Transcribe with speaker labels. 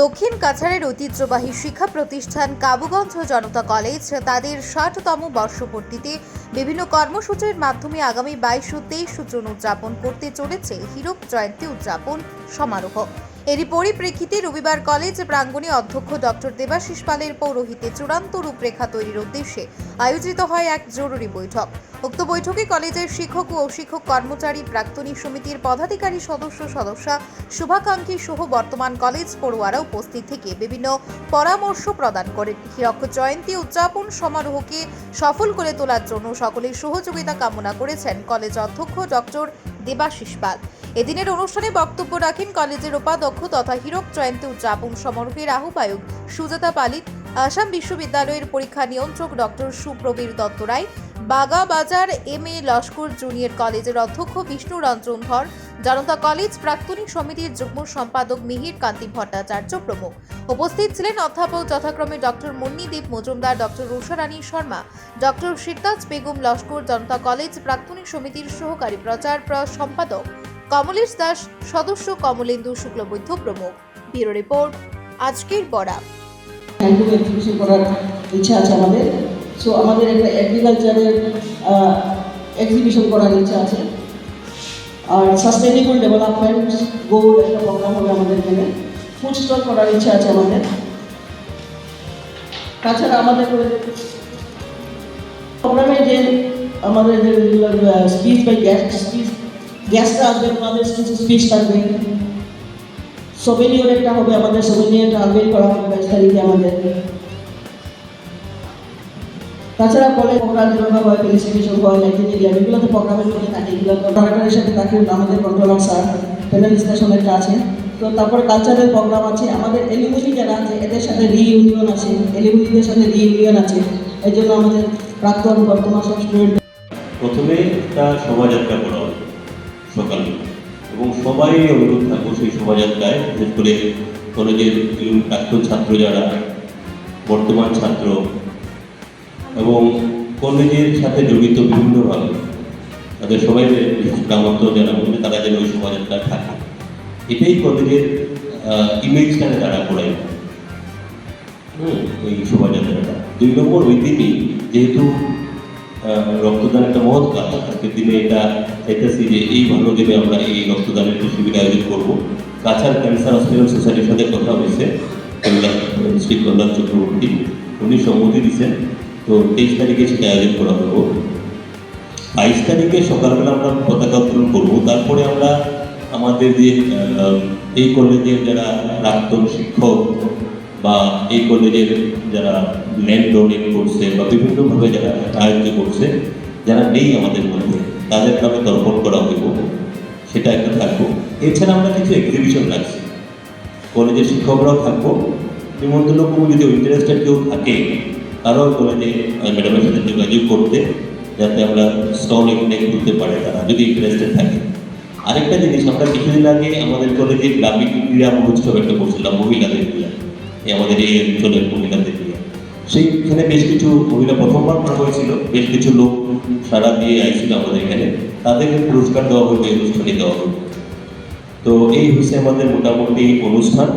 Speaker 1: দক্ষিণ কাছাড়ের ঐতিহ্যবাহী শিক্ষা প্রতিষ্ঠান কাবুগঞ্জ জনতা কলেজ তাদের ৬০তম বর্ষপূর্তিতে বিভিন্ন কর্মসূচির মাধ্যমে আগামী ২২ ও ২৩ জুন উদযাপন করতে চলেছে হীরক জয়ন্তী উদযাপন সমারোহ। এরই পরিপ্রেক্ষিতে রবিবার কলেজ প্রাঙ্গণে অধ্যক্ষ ডক্টর দেবাশিস পালের পৌরোহিত্যে চূড়ান্ত রূপরেখা তৈরির উদ্দেশ্যে আয়োজিত হয় এক জরুরি বৈঠক। উক্ত বৈঠকে কলেজের শিক্ষক ও অশিক্ষক কর্মচারী, প্রাক্তনী সমিতির পদাধিকারী সদস্যা, শুভাকাঙ্ক্ষী সহ বর্তমান কলেজ পড়ুয়ারা উপস্থিত থেকে বিভিন্ন পরামর্শ প্রদান করেন। হীরক জয়ন্তী উদযাপন সমারোহকে সফল করে তোলার জন্য সকলের সহযোগিতা কামনা করেছেন কলেজ অধ্যক্ষ ডক্টর দেবাশিস পাল। এদিনের অনুষ্ঠানে বক্তব্য রাখেন কলেজের উপাধ্যক্ষ তথা হীরক জয়ন্তী উদযাপন সমারোহের আহ্বায়ক সুজাতা পালিত, আসাম বিশ্ববিদ্যালয়ের পরীক্ষা নিয়ন্ত্রক ডক্টর সুপ্রবীর দত্ত রায়, বাগাবাজার এম.এ. লস্কর জুনিয়র কলেজের অধ্যক্ষ বিষ্ণু রঞ্জন ধর, জনতা কলেজ প্রাক্তনী সমিতির যুগ্ম সম্পাদক মিহির কান্তি ভট্টাচার্য প্রমুখ। উপস্থিত ছিলেন অধ্যাপক যথাক্রমে doctor Munnideep Majumdar, doctor Rusharani Sharma, doctor Sirtaj Begum Laskar, Janata college প্রাক্তনী সমিতির সহকারী প্রচার সম্পাদক কমলেশ দাস, সদস্য কমলেন্দু শুক্লবৈদ্য প্রমুখ। ব্যুরো রিপোর্ট, আজকের বরাক।
Speaker 2: এক্সিবিশন করার ইচ্ছা আছে আমাদের। সো আমাদের একটা এগ্রিকালচারের এক্সিবিশন করার ইচ্ছা আছে, আর সাস্টেনেবল ডেভেলপমেন্ট গোল একটা প্রোগ্রাম হবে আমাদের এখানে। ফুড স্টল করার ইচ্ছা আছে আমাদের। তাছাড়া আমাদের প্রোগ্রামে যে আমাদের যে স্পিচ বাই গেস্টরা আসবেন, আমাদের কিছু স্পিচ থাকবে। সোভেনিয়র একটা হবে আমাদের, সোভেনিয়রটা আনবেল করা হবে ২২ তারিখে আমাদের। তাছাড়া কলেজ প্রোগ্রাম যেভাবে হয়, ফেলিসিটেশন হয়, ল্যাটিনিয়াম, এগুলো তো প্রোগ্রামের মধ্যে থাকে। এগুলো কন্ট্রাক্টরের সাথে থাকে আমাদের কন্ট্রোলার স্যার, প্যানেল ডিসকাশন একটা আছে। তো তারপরে কালচারাল প্রোগ্রাম আছে আমাদের। এলিমুনি যারা আছে এদের সাথে রিইউনিয়ন আছে, এলিমুনিদের সাথে রিইউনিয়ন আছে। এই জন্য আমাদের প্রাক্তন বর্তমান সব স্টুডেন্ট
Speaker 3: প্রথমে একটা শোভাযাত্রা করা হবে সকালে, এবং সবাই অনুরোধ থাকবো সেই শোভাযাত্রায়, বিশেষ করে কলেজের প্রাক্তন ছাত্র যারা, বর্তমান ছাত্র এবং কলেজের সাথে জড়িত বিভিন্নভাবে তাদের সবাই গ্রামান্ত যারা বলবে তারা যেন ওই শোভাযাত্রায় থাকে। এটাই কলেজের ইমেজটাকে তারা করাই এই শোভাযাত্রাটা। ২ নম্বর, ওই দিনই যেহেতু রক্তদান একটা মহৎ কাজ, আজকের দিনে এটা চাইতেছি যে এই ভালো দিনে আমরা এই রক্তদানের একটা শিবির আয়োজন করবো। কাছাড় ক্যান্সার হসপিটাল সোসাইটির সাথে কথা হয়েছে, শ্রী কল্যাণ চক্রবর্তী, উনি সম্মতি দিচ্ছেন। তো ২৩ তারিখে সেটা আয়োজন করা হলো। ২২ তারিখে সকালবেলা আমরা পতাকা উত্তোলন করবো। তারপরে আমরা আমাদের যে এই কলেজের যারা প্রাক্তন শিক্ষক বা এই কলেজের যারা ল্যান্ড ডোনেট করছে বা বিভিন্নভাবে যারা সাহায্য করছে, যারা নেই আমাদের মধ্যে, তাদের নামে তর্পণ করা হইব, সেটা একটা থাকবো। এছাড়া আমরা কিছু এক্সিবিশন রাখছি, কলেজের শিক্ষকরাও থাকবো। নিমন্ত্রণ করবো যদি ইন্টারেস্টেড কেউ থাকে তারাও কলেজে ম্যাডামের সাথে যোগাযোগ করতে, যাতে আমরা স্টল এখানে খুলতে পারে তারা যদি ইন্টারেস্টেড থাকে। আরেকটা জিনিস, আমরা কিছুদিন আগে আমাদের কলেজে গ্রামীণ ক্রীড়া মহোৎসব একটা করছিলাম, মহিলাদের ক্রীড়া, আমাদের এই অঞ্চলের মহিলাদের ক্রীড়া। সেইখানে বেশ কিছু মহিলা প্রথমবার করা হয়েছিল, বেশ কিছু লোক সারা দিয়ে আইছিল আমাদের এখানে, তাদেরকে পুরস্কার দেওয়া হবে, অনুষ্ঠানে দেওয়া হবে। তো এই হচ্ছে আমাদের মোটামুটি অনুষ্ঠান।